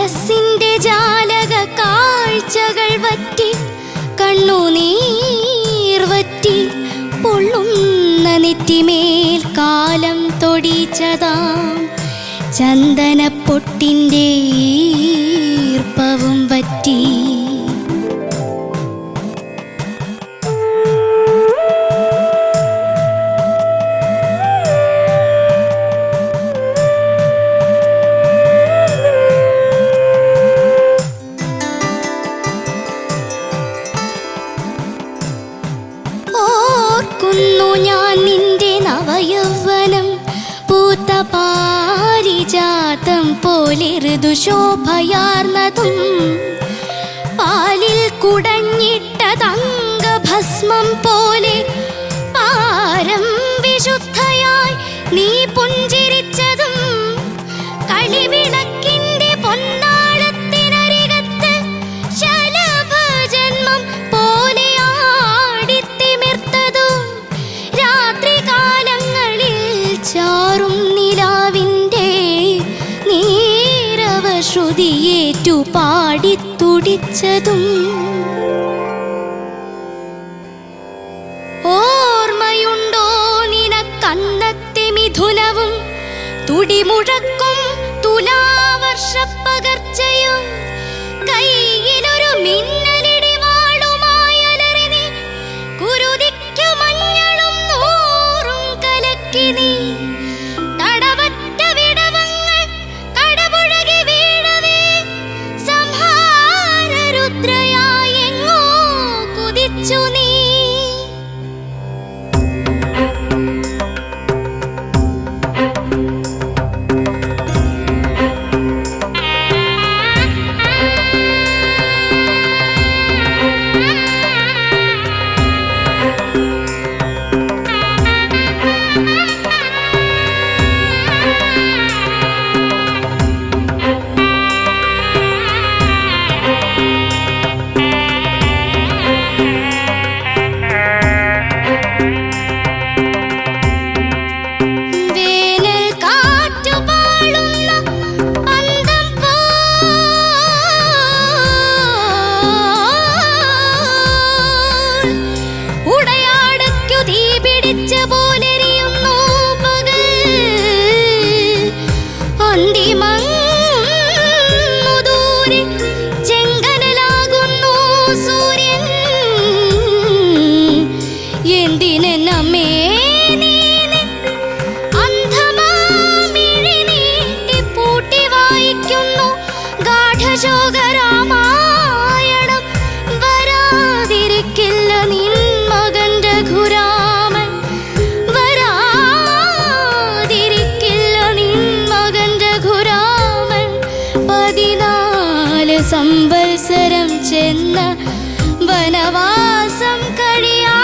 മനസ്സിന്റെ ജാലക കാഴ്ചകൾ വറ്റി കണ്ണുനീർ വറ്റി പൊള്ളുന്ന നെറ്റിമേൽ കാലം തൊടിച്ചതാം ചന്ദനപ്പൊട്ടിൻ്റെ ഈർപ്പവും വറ്റി. ഓർക്കുന്നു ഞാൻ നിന്റെ നവയൗവനം പൂത്ത പാരിജാതം പോലെ ഋതുശോഭയാർന്നതും പാലിൽ കുടഞ്ഞിട്ട തങ്കഭസ്മം പോലെ പാരം വിശുദ്ധയായി നീ പുഞ്ചിരിച്ചതും കളിവിളക്കിന്റെ പൊന്നാളത്തിനരികത്ത് ശലഭജന്മം പോലെ ആടിത്തിമിർത്തതും രാത്രികാലങ്ങളിൽ ചാറും നിലാവിൻ്റെ നീരവശ്രുതിയേറ്റു പാടിത്തുടിച്ചതും ഓർമ്മയുണ്ടോ നിനക്കന്നത്തെ മിഥുനവും തുടിമുഴക്കും തുലാവർഷപ്പകർച്ചയും കയ്യിലൊരു മിന്നലിടിവാളുമായി അലറി നീ കുരുതിക്കു മഞ്ഞളും നൂറും കലക്കി നീ തടവറ്റ വിടവങ്ങൾ കടപുഴകി വീഴവേ സംഹാരരുദ്രയായി എങ്ങോ കുതിച്ചു നീ. രാമായണം വരാതിരിക്കില്ല നിൻ മകൻ രഘുരാമൻ, വരാതിരിക്കില്ല നിൻ മകൻ രഘുരാമൻ. 14 സംവത്സരം ചെന്ന വനവാസം കഴിയാ.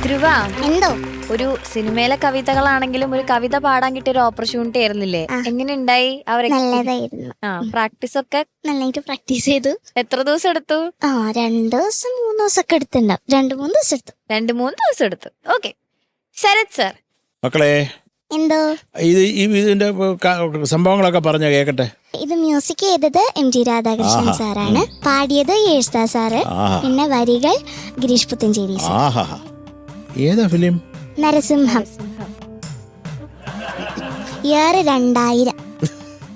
ധ്രുവ, എന്തോ ഒരു സിനിമയിലെ കവിതകളാണെങ്കിലും ഒരു കവിത പാടാൻ കിട്ടിയ ഒരു ഓപ്പർച്യൂണിറ്റി ആയിരുന്നില്ലേ? എങ്ങനെ ഉണ്ടായി? നല്ലതായിരുന്നു. പ്രാക്ടീസ് ഒക്കെ നന്നായിട്ട് പ്രാക്ടീസ് ചെയ്തു. എത്ര ദിവസം എടുത്തു? 2 ദിവസം 3 ദിവസം ഒക്കെ എടുത്തിട്ടുണ്ടാവും. 2-3 ദിവസം എടുത്തു. 2-3 ദിവസം എടുത്തു. ഓക്കെ. ശരത് സർ, മക്കളെ എന്തോ ഇതിന്റെ സംഭവങ്ങളൊക്കെ പറഞ്ഞ കേക്കട്ടെ. ഇത് മ്യൂസിക് ചെയ്തത് MG രാധാകൃഷ്ണൻ സാറാണ്, പാടിയത് യേശുദാസ് സാറ്, പിന്നെ വരികൾ ഗിരീഷ് പുത്തഞ്ചേരി സാർ. ഏതാ ഫിലിം? നരസിംഹം. ഇയർ 2000.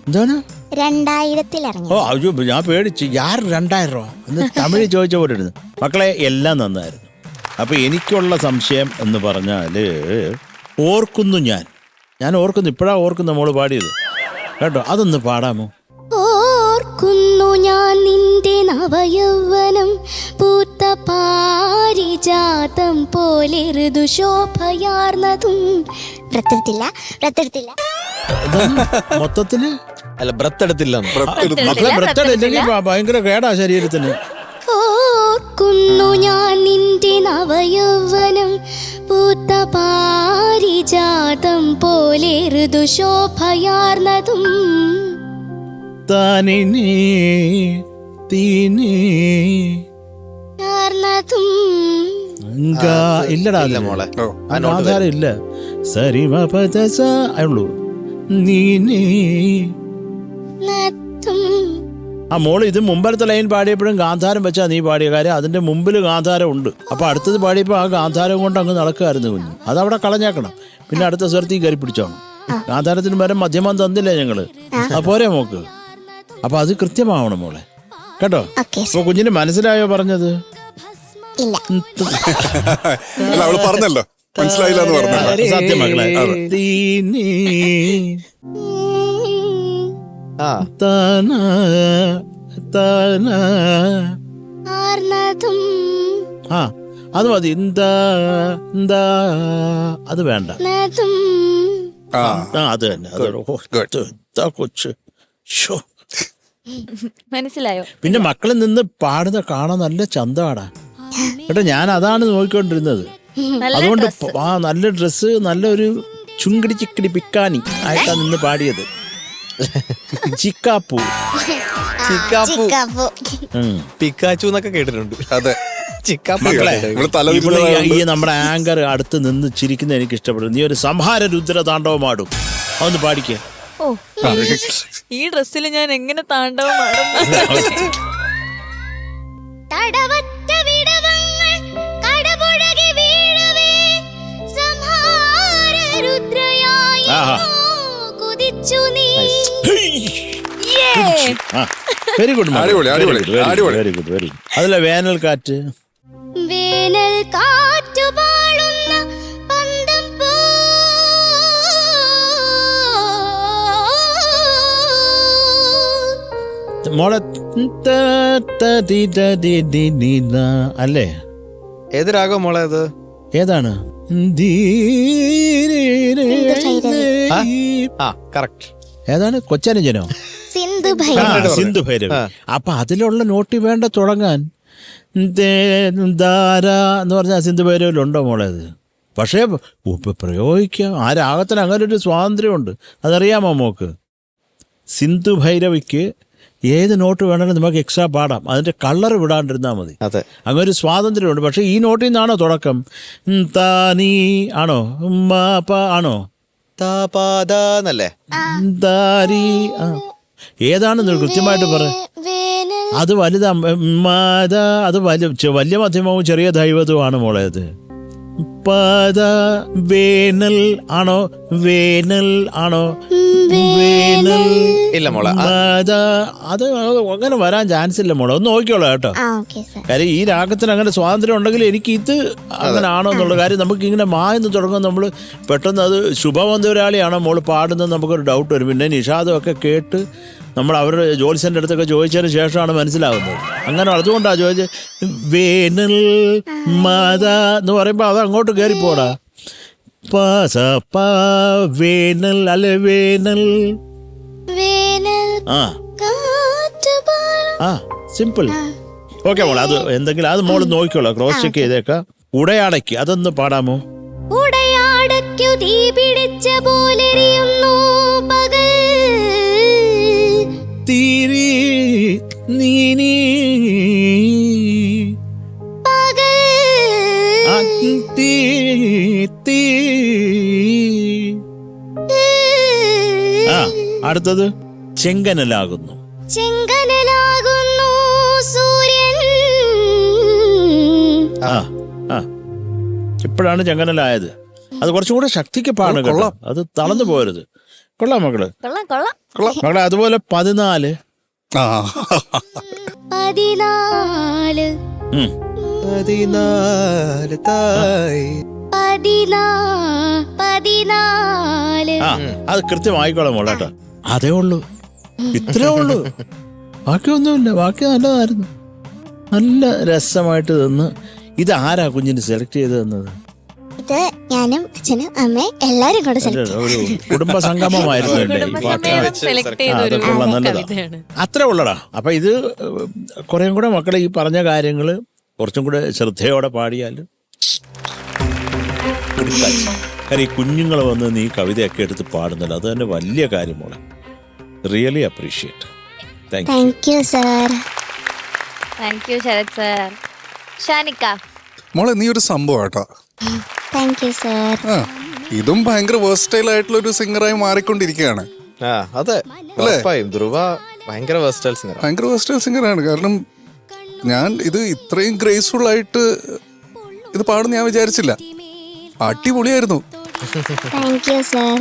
എന്താണ് 2000 ഇറങ്ങി. ഓ അയ്യോ, ഞാൻ പേടിച്ചു. 2000 രൂപ എന്ന് തമിഴ് ചോദിച്ച പോലെ ഇരുന്നു. മക്കളെ എല്ലാം നന്നായിരുന്നു. അപ്പൊ എനിക്കുള്ള സംശയം എന്ന് പറഞ്ഞാല്, ഓർക്കുന്നു ഞാൻ ഓർക്കുന്നു, ഇപ്പഴാ ഓർക്കുന്നു മോള് പാടിയത് കേട്ടോ. അതൊന്ന് പാടാമോ? ഓർക്കുന്നു ഞാൻ നിന്റെ നവയൗവനം പൂത്ത പാരിജാതം പോലെ ഋതുശോഭയാർന്നതും. ബ്രത്തെടുത്തില്ല. മൊത്തത്തില് അല്ല, ബ്രത്തെടുത്തില്ല. മക്കളെ ബ്രത്തെടുത്തില്ലെങ്കിൽ ഭയങ്കര കേടാ ശരീരത്തിന്. ഓർക്കുന്നു ഞാൻ നിന്റെ നവയൗവനം പൂത്ത പാരിജാതം പോലെ ഋതുശോഭയാർന്നതും. താനിനീ തീനീ ും ഇല്ലടാ ഇല്ല മോളെ. ആ ഗാന്ധാരം ഇല്ല. സരിമ പദസ ഉള്ളൂ. നീ ആ മോള് ഇത് മുമ്പത്തെ ലൈൻ പാടിയപ്പോഴും ഗാന്ധാരം വെച്ചാ നീ പാടിയ കാര്യം. അതിന്റെ മുമ്പിൽ ഗാന്ധാരം ഉണ്ട്. അപ്പൊ അടുത്തത് പാടിയപ്പോ ആ ഗാന്ധാരം കൊണ്ട് അങ്ങ് നടക്കുമായിരുന്നു കുഞ്ഞ്. അതവിടെ കളഞ്ഞേക്കണം. പിന്നെ അടുത്ത സ്വരത്തിൽ കയറി പിടിച്ചോണം. ഗാന്ധാരത്തിന് പകരം മധ്യമം തന്നില്ലേ ഞങ്ങള്. ആ പോരെ മോക്ക്. അപ്പൊ അത് കൃത്യമാവണം മോളെ കേട്ടോ. അപ്പൊ കുഞ്ഞിന് മനസ്സിലായോ പറഞ്ഞത്? ഇല്ല. അല്ല, അവള് പറഞ്ഞല്ലോ മനസ്സിലായില്ല എന്ന് പറഞ്ഞു. സത്യം മക്കളെ. ആ അത് മതി. അത് വേണ്ട. അത് തന്നെ. കൊച്ച് മനസ്സിലായോ? പിന്നെ മക്കളിൽ നിന്ന് പാടുന്ന കാണാൻ നല്ല ചന്തമാടാ കേട്ടോ. ഞാൻ അതാണ് നോക്കിക്കൊണ്ടിരുന്നത്. അതുകൊണ്ട് നല്ല ഡ്രസ്സ്, നല്ലൊരു ചുങ്കിടി ചിക്കിടി പിക്കാനി ആയിട്ടാ നിന്ന് പാടിയത്. ചിക്കാപ്പൂ പിക്കാച്ചു എന്നൊക്കെ കേട്ടിട്ടുണ്ട്. അതെ, മക്കളെ ഈ നമ്മുടെ ആങ്കർ അടുത്ത് നിന്ന് ചിരിക്കുന്ന എനിക്ക് ഇഷ്ടപ്പെടും. നീ ഒരു സംഹാര രുദ്ര താണ്ഡവമാടും. അതൊന്ന് പാടിക്കേ. ഓ, ഈ ഡ്രസ്സിൽ ഞാൻ എങ്ങനെ താണ്ഡവമാടും? Very good. അടിപൊളി. അതല്ല വേനൽ കാറ്റ്. വേനൽ കാറ്റു പാടുന്ന പന്തം പോ മോളെ അല്ലേ? ഏത് രാഗം മോളെ അത്? ഏതാണ്? കറക്റ്റ്. ഏതാണ്? കൊച്ചനുജനോ? സിന്ധു ഭൈരവി. അപ്പൊ അതിലുള്ള നോട്ടി വേണ്ട തുടങ്ങാൻ. ധാര എന്ന് പറഞ്ഞാൽ സിന്ധു ഭൈരവിലുണ്ടോ മോളെ അത്? പക്ഷേ പ്രയോഗിക്കാം. ആ രാഗത്തിന് അങ്ങനെ ഒരു സ്വാതന്ത്ര്യമുണ്ട്. അതറിയാമോ മോക്ക്? സിന്ധു ഭൈരവിക്ക് ഏത് നോട്ട് വേണമെങ്കിലും നമുക്ക് എക്സ്ട്രാ പാടാം. അതിന്റെ കളർ വിടാണ്ടിരുന്നാൽ മതി. അങ്ങനെ ഒരു സ്വാതന്ത്ര്യമുണ്ട്. പക്ഷെ ഈ നോട്ടിൽ നിന്നാണോ തുടക്കം? താനീ ആണോ? ആണോ? താപാദാന്നല്ലേ? ദാരി ഏതാണെന്ന് കൃത്യമായിട്ട് പറ. അത് വലുതാ. അത് വലിയ മധ്യമവും ചെറിയ ദൈവതവുമാണ് മോളെ. അത് പദ വേനൽ ആണോ? വേനൽ ആണോ? വേനൽ ഇല്ല മോളെ. അത് അങ്ങനെ വരാൻ ചാൻസ് ഇല്ല മോളെ. ഒന്ന് നോക്കിയോളാം കേട്ടോ. കാര്യം ഈ രാഗത്തിന് അങ്ങനെ സ്വാതന്ത്ര്യം ഉണ്ടെങ്കിൽ എനിക്ക് ഇത് അങ്ങനെ ആണോ എന്നുള്ള കാര്യം നമുക്ക് ഇങ്ങനെ എന്ന് തുടങ്ങും. നമ്മൾ പെട്ടെന്ന് അത് ശുഭമന്ത്രാളിയാണോ മോള് പാടുന്നത് നമുക്കൊരു ഡൗട്ട് വരും. പിന്നെ നിഷാദമൊക്കെ കേട്ട് നമ്മൾ അവരുടെ ജോലിസെൻ്റെ അടുത്തൊക്കെ ചോദിച്ചതിന് ശേഷമാണ് മനസ്സിലാവുന്നത്. അങ്ങനെ അതുകൊണ്ടാണ് ചോദിച്ചത്. വേനൽ മാത എന്ന് പറയുമ്പോൾ അത് അങ്ങോട്ട് കയറിപ്പോടാ. വേനൽ അല്ലെ? വേനൽ. സിമ്പിൾ. ഓക്കെ മോളെ. അത് എന്തെങ്കിലും അത് മോള് നോക്കിക്കോളാം. ക്രോസ് ചെക്ക് ചെയ്തേക്കാം. ഉടയാടയ്ക്ക് അതൊന്ന് പാടാമോ? ഉടയാടയ്ക്കു തീ പിടിച്ച പോലെരിയുന്നു പകൽ തീരി നീനി പകൽ അടുത്തത് ചെങ്കനലാകുന്നു. ചെങ്കനലാകുന്നു സൂര്യൻ. ഇപ്പോഴാണ് ചെങ്കനലായത്. അത് കുറച്ചുകൂടെ ശക്തിക്ക് പാടുക. അത് തളർന്നു പോരുത്. കൊള്ളാം മക്കള്. മക്കളെ അതുപോലെ 14 അത് കൃത്യമായിക്കോളാം മോളെ കേട്ടോ. അതേ ഉള്ളൂ. ഇത്രേ ഉള്ളൂ. ബാക്കിയൊന്നുമില്ല. ബാക്കി നല്ലതായിരുന്നു. നല്ല രസമായിട്ട് തന്ന്. ഇത് ആരാ കുഞ്ഞിന് സെലക്ട് ചെയ്ത് തന്നത്? ഇത് ഞാനും അച്ഛനും അമ്മയും എല്ലാരും കൂടെ ഒരു കുടുംബ സംഗമമായിരുന്നു. അത്രേ ഉള്ളടാ. അപ്പൊ ഇത് കുറേ കൂടെ മക്കളെ ഈ പറഞ്ഞ കാര്യങ്ങള് കുറച്ചും കൂടെ ശ്രദ്ധയോടെ പാടിയാൽ. കാര്യം ഈ കുഞ്ഞുങ്ങൾ വന്ന് നീ കവിതയൊക്കെ എടുത്ത് പാടുന്നല്ലോ, അത് തന്നെ വലിയ കാര്യമാണ്. Really appreciate. Thank you sir. Thank you Sarath sir. Shanikka, മോളെ നീ ഒരു സംഭവം കേട്ടോ. Thank you sir. ആ ഇതും ഭയങ്കര വേഴ്സ്റ്റൈൽ ആയിട്ടുള്ള ഒരു സിംഗറായി മാറിക്കൊണ്ടിരിക്കുകയാണ്. ആ അതെ ഉറപ്പായും ധ്രുവ ഭയങ്കര versatile singer ആ. ഭയങ്കര വേഴ്സ്റ്റൈൽ സിംഗറാണ്. കാരണം ഞാൻ ഇത് ഇത്രയും ഗ്രേസ്ഫുൾ ആയിട്ട് ഇത് പാടുന്ന ഞാൻ വിചാരിച്ചില്ല. അടിപൊളിയായിരുന്നു. Thank you sir.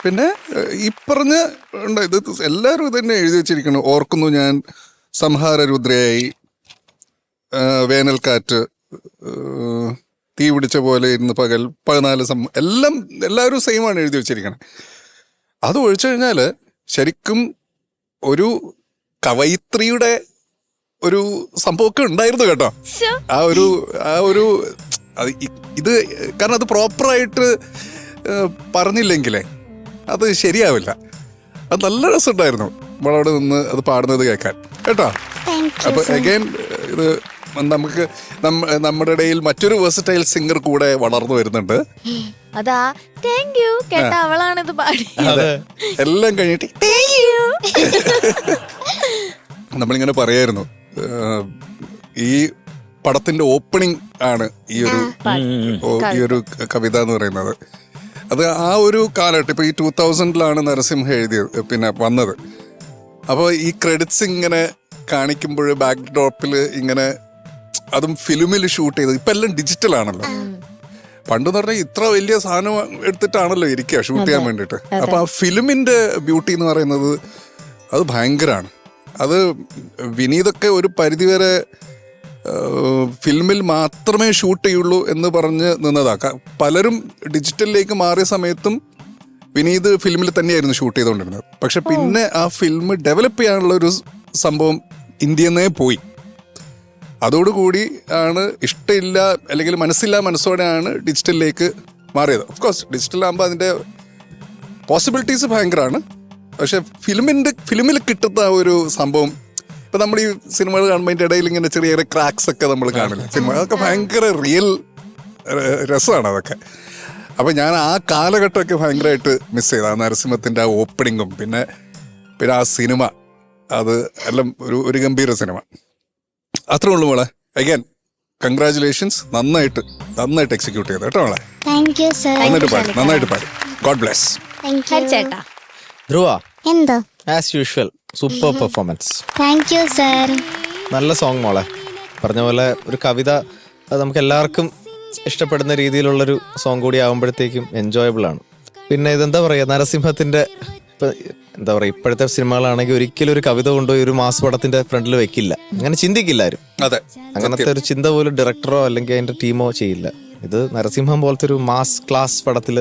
പിന്നെ ഈ പറഞ്ഞ ഇത് എല്ലാവരും ഇത് തന്നെ എഴുതി വെച്ചിരിക്കണം. ഓർക്കുന്നു ഞാൻ, സംഹാര രുദ്രയായി, വേനൽക്കാറ്റ്, തീ പിടിച്ച പോലെ ഇരുന്ന് പകൽ, 14 എല്ലാവരും സെയിമാണ് എഴുതി വെച്ചിരിക്കണം. അത് ഒഴിച്ചു കഴിഞ്ഞാൽ ശരിക്കും ഒരു കവയിത്രിയുടെ ഒരു സംഭവമൊക്കെ ഉണ്ടായിരുന്നു കേട്ടോ. ആ ഒരു ഇത് കാരണം അത് പ്രോപ്പറായിട്ട് പറഞ്ഞില്ലെങ്കിലേ അത് ശരിയാവില്ല. അത് നല്ല രസമുണ്ടായിരുന്നു നമ്മളവിടെ നിന്ന് അത് പാടുന്നത് കേൾക്കാൻ കേട്ടോ. അപ്പൊ അഗൈൻ ഇത് നമുക്ക് നമ്മുടെ ഇടയിൽ മറ്റൊരു വേഴ്സറ്റൈൽ സിംഗർ കൂടെ വളർന്നു വരുന്നുണ്ട്. അതാ താങ്ക് യു കേട്ട അവളാണിത് പാടി. എല്ലാം കഴിഞ്ഞിട്ട് നമ്മളിങ്ങനെ പറയായിരുന്നു, ഈ പടത്തിന്റെ ഓപ്പണിംഗ് ആണ് ഈ ഒരു കവിത എന്ന് പറയുന്നത്. അത് ആ ഒരു കാലഘട്ടം ഇപ്പൊ ഈ 2000-ലാണ് നരസിംഹ എഴുതിയത് പിന്നെ വന്നത്. അപ്പോൾ ഈ ക്രെഡിറ്റ്സ് ഇങ്ങനെ കാണിക്കുമ്പോൾ ബാക്ക് ഡ്രോപ്പിൽ ഇങ്ങനെ അതും ഫിലിമിൽ ഷൂട്ട് ചെയ്തത്. ഇപ്പൊ എല്ലാം ഡിജിറ്റൽ ആണല്ലോ. പണ്ടെന്ന് പറഞ്ഞാൽ ഇത്ര വലിയ സാധനം എടുത്തിട്ടാണല്ലോ ഇരിക്കുക ഷൂട്ട് ചെയ്യാൻ വേണ്ടിയിട്ട്. അപ്പൊ ആ ഫിലിമിന്റെ ബ്യൂട്ടി എന്ന് പറയുന്നത് അത് ഭയങ്കരമാണ്. അത് വിനീതൊക്കെ ഒരു പരിധിവരെ ഫിലിമിൽ മാത്രമേ ഷൂട്ട് ചെയ്യുള്ളൂ എന്ന് പറഞ്ഞ് നിന്നതാ. പലരും ഡിജിറ്റലിലേക്ക് മാറിയ സമയത്തും വിനീത് ഫിലിമിൽ തന്നെയായിരുന്നു ഷൂട്ട് ചെയ്തുകൊണ്ടിരുന്നത്. പക്ഷെ പിന്നെ ആ ഫിലിം ഡെവലപ്പ് ചെയ്യാനുള്ള ഒരു സംഭവം ഇന്ത്യന്നേ പോയി. അതോടുകൂടി ആണ് ഇഷ്ടമില്ല അല്ലെങ്കിൽ മനസ്സോടെയാണ് ഡിജിറ്റലിലേക്ക് മാറിയത്. ഓഫ് കോഴ്സ് ഡിജിറ്റലാകുമ്പോൾ അതിൻ്റെ പോസിബിലിറ്റീസ് ഭയങ്കരമാണ്. പക്ഷെ ഫിലിമിൽ കിട്ടുന്ന ഒരു സംഭവം ഇപ്പം നമ്മൾ ഈ സിനിമകൾ കാണുമ്പോൾ അതിൻ്റെ ഇടയിൽ ഇങ്ങനെ ചെറിയ ചെറിയ ക്രാക്സ് ഒക്കെ നമ്മൾ കാണില്ല സിനിമ. അതൊക്കെ ഭയങ്കര റിയൽ രസമാണ് അതൊക്കെ. അപ്പം ഞാൻ ആ കാലഘട്ടമൊക്കെ ഭയങ്കരമായിട്ട് മിസ് ചെയ്തു. ആ നരസിംഹത്തിൻ്റെ ആ ഓപ്പണിങ്ങും പിന്നെ ആ സിനിമ അത് എല്ലാം ഒരു ഗംഭീര സിനിമ. അത്രേ ഉള്ളൂ മോളെ. Again congratulations. നന്നായിട്ട് എക്സിക്യൂട്ട് ചെയ്തു കേട്ടോ മോളെ. Thank you sir. നന്നായിട്ട് പാടി. God bless. ചേട്ടാ ധ്രുവ എന്തോ as usual super performance. Thank you sir. നല്ല സോങ് മോളെ. പറഞ്ഞ പോലെ ഒരു കവിത അത് നമുക്ക് എല്ലാവർക്കും ഇഷ്ടപ്പെടുന്ന രീതിയിലുള്ളൊരു സോങ് കൂടി ആകുമ്പോഴത്തേക്കും എൻജോയബിൾ ആണ്. പിന്നെ ഇതെന്താ പറയുക, നരസിംഹത്തിന്റെ എന്താ പറയുക, ഇപ്പോഴത്തെ സിനിമകളാണെങ്കിൽ ഒരിക്കലും ഒരു കവിത കൊണ്ടുപോയി ഒരു മാസ് പടത്തിന്റെ ഫ്രണ്ടിൽ വെക്കില്ല. അങ്ങനെ ചിന്തിക്കില്ല ആരും. അതെ, അങ്ങനത്തെ ഒരു ചിന്ത പോലും ഡയറക്ടറോ അല്ലെങ്കിൽ അതിന്റെ ടീമോ ചെയ്യില്ല. ഇത് നരസിംഹം പോലത്തെ ഒരു മാസ് ക്ലാസ് പടത്തിൽ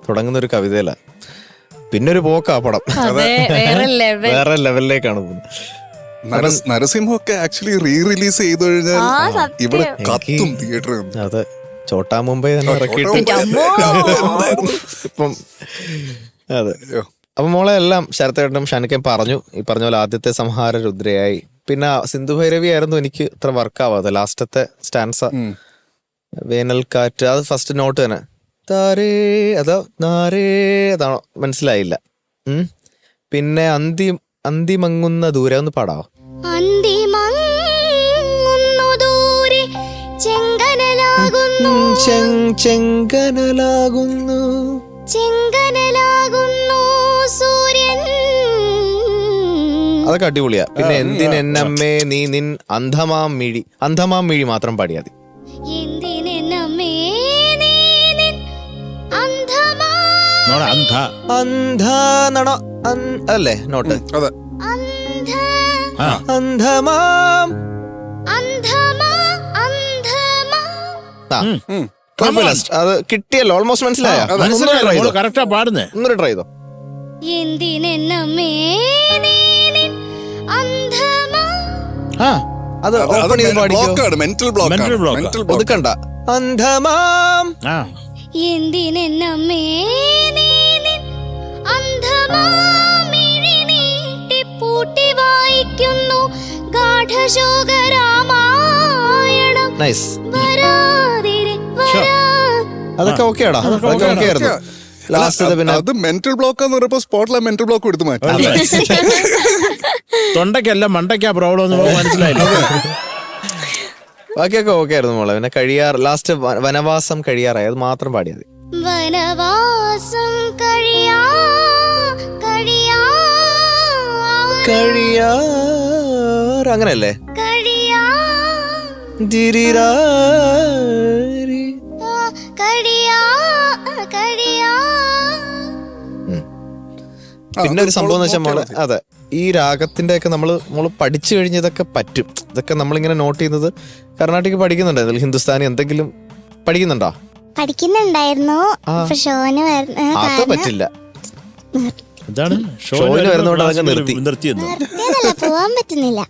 തുടങ്ങുന്ന ഒരു കവിതയിലാണ്. പിന്നെ ഒരു പോക്കാ പടം വേറെ ലെവലിലേക്കാണ് പോകുന്നത്. നരസിംഹമൊക്കെ ആക്ച്വലി റിലീസ് ചെയ്തു കഴിഞ്ഞാൽ ഇവിടെ കത്തും തിയേറ്ററിൽ. അതെ, ചോട്ടാ മുംബൈ തന്നെ ഇറക്കിയിട്ട് ഇപ്പം അതെ. അപ്പൊ മോളെ എല്ലാം ശരത്തേട്ടനും ഷാനിക്കയും പറഞ്ഞു. ഈ പറഞ്ഞ പോലെ ആദ്യത്തെ സംഹാര രുദ്രയായി. പിന്നെ സിന്ധു ഭൈരവി ആയിരുന്നു എനിക്ക് ഇത്ര വർക്കാവാതെ. ലാസ്റ്റത്തെ സ്റ്റാൻസ വേനൽക്കാറ്റ്, അത് ഫസ്റ്റ് നോട്ട് തന്നെ താരേ അതോ നാരേ അതാണോ മനസ്സിലായില്ല. പിന്നെ അന്തിമങ്ങുന്ന ദൂരെ ഒന്ന് പാടാവോ? ചെങ്കനലാകുന്നു സൂര്യൻ. അതൊക്കെ അടിപൊളിയാ. പിന്നെ എന്തിനെന്നമ്മേ നീ നിൻ അന്ധമാം മിഴി മാത്രം പാടിയാ മതി. അല്ലേ നോട്ട്? അന്ധമാം അത് കിട്ടിയല്ലോ, ഓൾമോസ്റ്റ് മനസ്സിലായോ? ഒന്നൊരു ട്രൈ ചെയ്തോ. അത് ഒതുക്കണ്ട. അന്ധമാം എന്തിനെന്നമ്മേ പൂട്ടി വായിക്കുന്നു ഗാഢശോകരാമായണം. നൈസ്. അതൊക്കെ ഓക്കെയാടാ, അതൊക്കെ ഓക്കെ ആയിരുന്നു. ലാസ്റ്റ് പിന്നെ അത് മെന്റൽ ബ്ലോക്ക് എന്ന് പറയുമ്പോൾ സ്പോട്ടിലെ മെന്റൽ ബ്ലോക്ക് എടുത്ത് മാറ്റി. തൊണ്ടയ്ക്കല്ല മണ്ടയ്ക്കാ പ്രോബ്ലം എന്ന് മനസ്സിലായില്ല. ബാക്കിയൊക്കെ ഓക്കെ ആയിരുന്നു മോളെ. പിന്നെ ലാസ്റ്റ് വനവാസം കഴിയാറായി, അത് മാത്രം പാടിയത്. വനവാസം കഴിയാ അങ്ങനെയല്ലേ? കഴിയാ പിന്നെ ഒരു സംഭവം എന്ന് വെച്ചാൽ മോളെ, അതെ, ഈ രാഗത്തിന്റെ ഒക്കെ നമ്മള് പഠിച്ചു കഴിഞ്ഞ് ഇതൊക്കെ പറ്റും. ഇതൊക്കെ നമ്മളിങ്ങനെ നോട്ട് ചെയ്യുന്നത് കർണാട്ടിക് പഠിക്കുന്നുണ്ടായിരുന്നു, ഹിന്ദുസ്ഥാനി എന്തെങ്കിലും പഠിക്കുന്നുണ്ടോ? പഠിക്കുന്നുണ്ടായിരുന്നു. ഷോന് അത് പറ്റില്ല. ഷോയിന് വരുന്നോണ്ട് അതൊക്കെ നിർത്തിയെന്ന്. പോവാൻ പറ്റുന്നില്ല.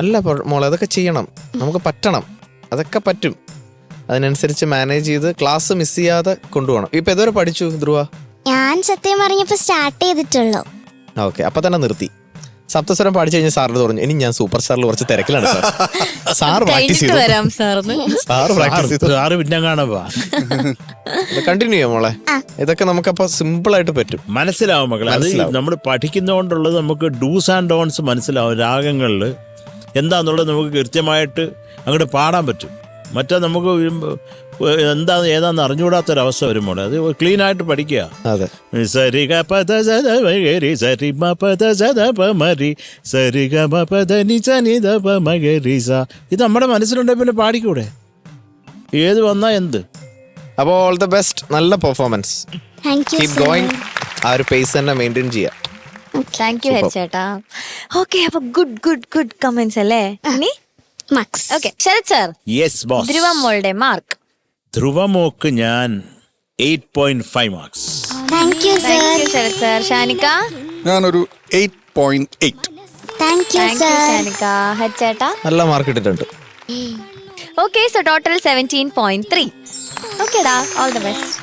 അല്ല മോളെ, അതൊക്കെ ചെയ്യണം, നമുക്ക് പറ്റണം, അതൊക്കെ പറ്റും. അതിനനുസരിച്ച് മാനേജ് ചെയ്ത് ക്ലാസ് മിസ് ചെയ്യാതെ കൊണ്ടുപോകണം. ഇപ്പൊ ഏതുവരെ പഠിച്ചു ധ്രുവ? ഞാൻ സത്യം പറഞ്ഞപ്പോ സ്റ്റാർട്ട് ചെയ്തിട്ടുള്ളൂ. ഓക്കെ, അപ്പൊ തന്നെ നിർത്തി. സപ്തസ്വരം പഠിച്ചു കഴിഞ്ഞാൽ സാറിന് പറഞ്ഞു, ഇനി ഞാൻ സൂപ്പർ സ്റ്റാറിൽ കുറച്ച് തിരക്കിലാണ് സാർ. സാർ പ്രാക്ടീസ് ചെയ്തു. സാറ് പിന്നെ കാണാ കണ്ടിന്യൂ ചെയ്യാം മോളെ. ഇതൊക്കെ നമുക്കപ്പോ സിമ്പിൾ ആയിട്ട് പറ്റും, മനസ്സിലാവും മക്കളെ. അത് നമ്മൾ പഠിക്കുന്നതുകൊണ്ടുള്ളത് നമുക്ക് ഡൂസ് ആൻഡ് ഡോൺസ് മനസ്സിലാവും. രാഗങ്ങളിൽ എന്താന്നുള്ളത് നമുക്ക് കൃത്യമായിട്ട് അങ്ങോട്ട് പാടാൻ പറ്റും. മറ്റേ നമുക്ക് ഏതാന്ന് അറിഞ്ഞുകൂടാത്തൊരവസ്ഥ വരുമ്പോൾ അത് ക്ലീൻ ആയിട്ട് പഠിക്കുക. അതെ, സരി ഗ പദ സദ മഗരി സരി മ പദ സദ പ മരി സരി ഗ മ പദ നി സ നി ദ പ മഗരി സ. ഇത് നമ്മുടെ മനസ്സിലുണ്ടെങ്കിൽ പിന്നെ പാടിക്കൂടെ, ഏത് വന്നാ എന്ത്. അപ്പോൾ ഓൾ ദ ബെസ്റ്റ്, നല്ല പെർഫോമൻസ്, കീപ് ഗോയിങ്. ആ ഒരു പേസ് തന്നെ മെയിൻറ്റെയിൻ ചെയ്യാം. താങ്ക് യു ഹരിച്ചേട്ടാ. ഓക്കെ, അപ്പൊ ഗുഡ് കമന്റ്സ് അല്ലേ? ഇനി okay, Sharath sir. Yes boss. Dhruva മോളുടെ മാർക്ക്? ധ്രുവമോക്ക് ഞാൻ 8.5 marks. Thank you Sarath sir. ഷാനിക്ക? ഞാനൊരു 8.8. താങ്ക് യു ഷാനിക്ക. ഹരിച്ചേട്ടാ? നല്ല മാർക്ക് ഇട്ടിട്ടുണ്ട്. Okay, so total 17.3. ഓക്കേടാ, ഓൾ ദ ബെസ്റ്റ്.